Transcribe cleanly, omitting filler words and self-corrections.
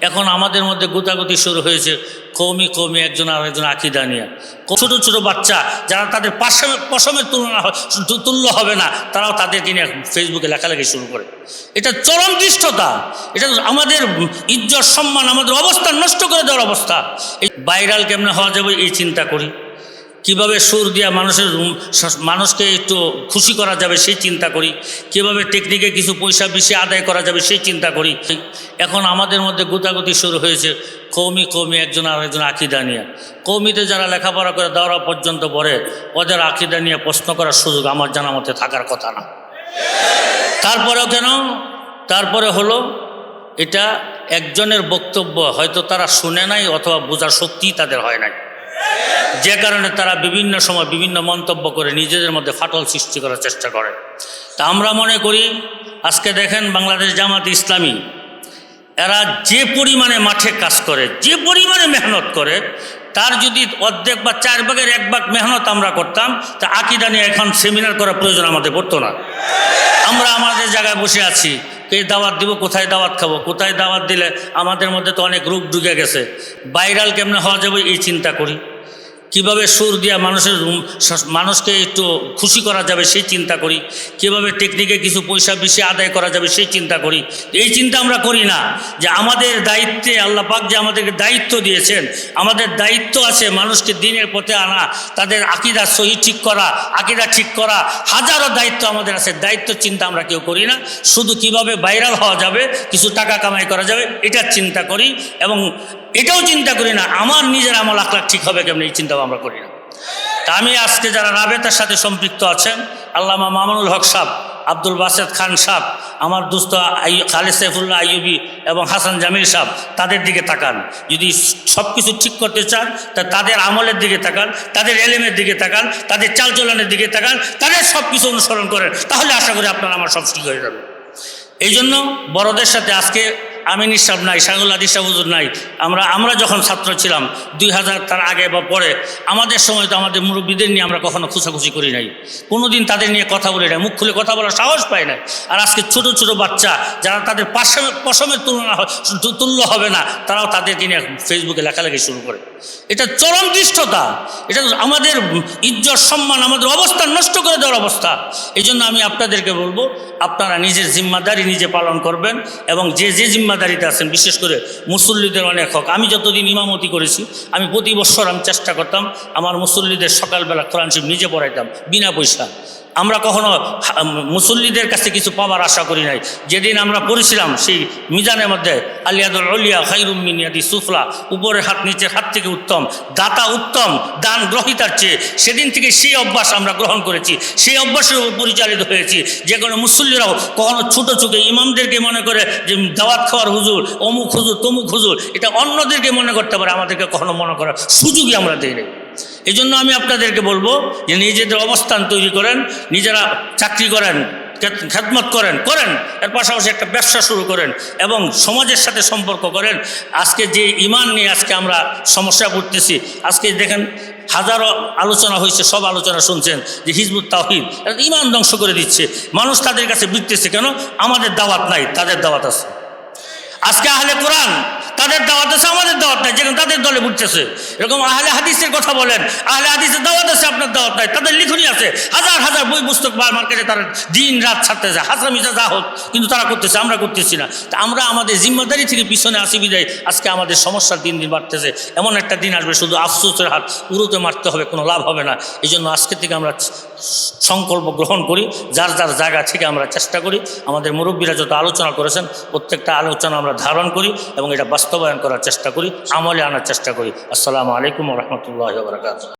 এখন আমাদের মধ্যে গোতাগুতি শুরু হয়েছে কৌমি কৌমি একজন আর একজন আকিদা নিয়ে। ছোট ছোট বাচ্চা যারা তাদের পশমের তুল্য হবে না, তারাও তাদেরকে নিয়ে ফেসবুকে লেখালেখি শুরু করে। এটা চরম দৃষ্টতা, এটা আমাদের ইজ্জত সম্মান, আমাদের অবস্থান নষ্ট করে দেওয়ার অবস্থা। এই ভাইরাল কেমনে হওয়া যাবে এই চিন্তা করি, কিভাবে সুর দিয়া মানুষকে একটু খুশি করা যাবে সেই চিন্তা করি, কিভাবে টেকনিকে কিছু পয়সা বেশি আদায় করা যাবে সেই চিন্তা করি। এখন আমাদের মধ্যে গোতাগুতি শুরু হয়েছে কৌমি কৌমি একজন আর একজন আকিদা নিয়ে। কৌমিতে যারা লেখাপড়া করে দেওয়া পর্যন্ত পড়ে, ওদের আকিদা নিয়ে প্রশ্ন করার সুযোগ আমার জানা মতে থাকার কথা না। তারপরেও কেন? তারপরে হলো এটা একজনের বক্তব্য, হয়তো তারা শুনে নাই অথবা বোঝার শক্তি তাদের হয় নাই, যে কারণে তারা বিভিন্ন সময় বিভিন্ন মন্তব্য করে নিজেদের মধ্যে ফাটল সৃষ্টি করার চেষ্টা করে। তা আমরা মনে করি আজকে দেখেন বাংলাদেশ জামাত ইসলামী এরা যে পরিমাণে মাঠে কাজ করে, যে পরিমাণে মেহনত করে, তার যদি অর্ধেক বা 4 ভাগের 1 ভাগ মেহনত আমরা করতাম, তা আকিদা নিয়ে এখন সেমিনার করার প্রয়োজন আমাদের পড়তো না। আমরা আমাদের জায়গায় বসে আছি, কে দাওয়াত দিব, কোথায় দাওয়াত খাবো, কোথায় দাওয়াত দিলে আমাদের মধ্যে তো অনেক রোগ ঢুকে গেছে, ভাইরাল কেমনে হওয়া যাবে এই চিন্তা করি, কিভাবে সুর দিয়া মানুষকে একটু খুশি করা যাবে সেই চিন্তা করি, কিভাবে টেকনিকে কিছু পয়সা বেশি আদায় করা যাবে সেই চিন্তা করি। এই চিন্তা আমরা করি না যে আমাদের দায়িত্বে আল্লাহ পাক যে আমাদেরকে দায়িত্ব দিয়েছেন, আমাদের দায়িত্ব আছে মানুষকে দিনের পথে আনা, তাদের আকিদা সহি ঠিক করা, আকিদা ঠিক করা, হাজারো দায়িত্ব আমাদের আছে। দায়িত্ব চিন্তা আমরা কেউ করি না, শুধু কিভাবে ভাইরাল হওয়া যাবে, কিছু টাকা কামাই করা যাবে এটা চিন্তা করি। এবং এটাও চিন্তা করি না আমার নিজের আমল আখলাক ঠিক হবে কেমন, এই চিন্তাও আমরা করি না। তা আমি আজকে যারা রাবেতার সাথে সম্পৃক্ত আছেন, আল্লামা মামুনুল হক সাহেব, আব্দুল বাসেদ খান সাহেব, আমার দোস্ত খালেদ সাইফুল্লাহ আইয়ুবী এবং হাসান জামিল সাহেব, তাদের দিকে তাকান। যদি সব কিছু ঠিক করতে চান তা তাদের আমলের দিকে তাকান, তাদের এলেমের দিকে তাকান, তাদের চালচলনের দিকে তাকান, তাদের সব কিছু অনুসরণ করেন, তাহলে আশা করি আপনার আমার সব ঠিক হয়ে যাবে। এই জন্য বড়দের সাথে আজকে আমিন সাহেব নাই, শাহুল আদি সাহেব হুজুর নাই। আমরা যখন ছাত্র ছিলাম 2000 তার আগে বা পরে, আমাদের সময় তো আমাদের মুরব্বীদের নিয়ে আমরা কখনো খুশাখুশি করি নাই, কোনোদিন তাদের নিয়ে কথা বলি নাই, মুখ খুলে কথা বলার সাহস পাই নাই। আর আজকে ছোট ছোট বাচ্চা যারা তাদের পশমের তুল্য হবে না, তারাও তাদেরকে নিয়ে ফেসবুকে লেখালেখি শুরু করে। এটা চরম দৃষ্টতা, এটা আমাদের ইজ্জত সম্মান, আমাদের অবস্থান নষ্ট করে দেওয়ার অবস্থা। এই জন্য আমি আপনাদেরকে বলবো, আপনারা নিজের জিম্মাদারি নিজে পালন করবেন, এবং যে জিম্মাদারিতে আছেন, বিশেষ করে মুসল্লিদের অনেক হক। আমি যতদিন ইমামতি করেছি, আমি প্রতি বছর আমি চেষ্টা করতাম আমার মুসল্লিদের সকালবেলা কোরআন শরীফ নিজে পড়াইতাম বিনা পয়সা। আমরা কখনো মুসল্লিদের কাছে কিছু পাওয়ার আশা করি নাই। যেদিন আমরা পড়েছিলাম সেই মিজানের মধ্যে আলিয়াদুল উলিয়া খায়রুম মিন ইয়াদি সুফলা, উপরের হাত নিচের হাত থেকে উত্তম, দাতা উত্তম দান গ্রহীতার চেয়ে, সেদিন থেকে সেই অভ্যাস আমরা গ্রহণ করেছি, সেই অভ্যাসের উপর পরিচালিত হয়েছি। যে কোনো মুসল্লিরাও কখনো ছোটো চোখে ইমামদেরকে মনে করে যে দাওয়াত খাওয়ার হুজুর, অমুক হুজুর তমুক হুজুর, এটা অন্যদেরকে মনে করতে পারে, আমাদেরকে কখনো মনে করার সুযোগই আমরা দিই নাই। এই জন্য আমি আপনাদেরকে বলবো যে নিজেদের অবস্থান তৈরি করেন, নিজেরা চাকরি করেন, খেদমত করেন, এর পাশাপাশি একটা ব্যবসা শুরু করেন এবং সমাজের সাথে সম্পর্ক করেন। আজকে যে ইমান নিয়ে আজকে আমরা সমস্যা পড়তেছি, আজকে দেখেন হাজারো আলোচনা হয়েছে, সব আলোচনা শুনছেন যে হিজবুত তাওহীদ ইমান ধ্বংস করে দিচ্ছে, মানুষ তাদের কাছে বিরতেছে। কেন? আমাদের দাওয়াত নাই, তাদের দাওয়াত আছে। আজকে আহলে কোরআন তাদের দাওয়াত আছে, আমাদের দাওয়াত নাই, যেখানে তাদের দলে বুঝতেছে। এরকম আহলে হাদিসের কথা বলেন, আহলে হাদিসের দাওয়াত আছে, আপনার দাওয়াত নাই। তাদের লিখনি আছে, হাজার হাজার বই পুস্তক মার্কেটে তারা দিন রাত ছাড়তেছে, হাসা মিশা যা হোক, কিন্তু তারা করতেছে, আমরা করতেছি না। তা আমরা আমাদের জিম্মাদারি থেকে পিছনে আসি বিদায় আজকে আমাদের সমস্যার দিন দিন বাড়তেছে। এমন একটা দিন আসবে শুধু আফসোসের হাত উড়োতে মারতে হবে, কোনো লাভ হবে না। এই জন্য আজকে থেকে আমরা সংকল্প গ্রহণ করি, যার যার জায়গা থেকে আমরা চেষ্টা করি, আমাদের মুরব্বীরা যত আলোচনা করেছেন প্রত্যেকটা আলোচনা আমরা ধারণ করি এবং এটা বাস্তবায়ন করার চেষ্টা করি, আমলে আনার চেষ্টা করি। আসসালামু আলাইকুম ওয়া রাহমাতুল্লাহি ওয়া বারাকাতুহু।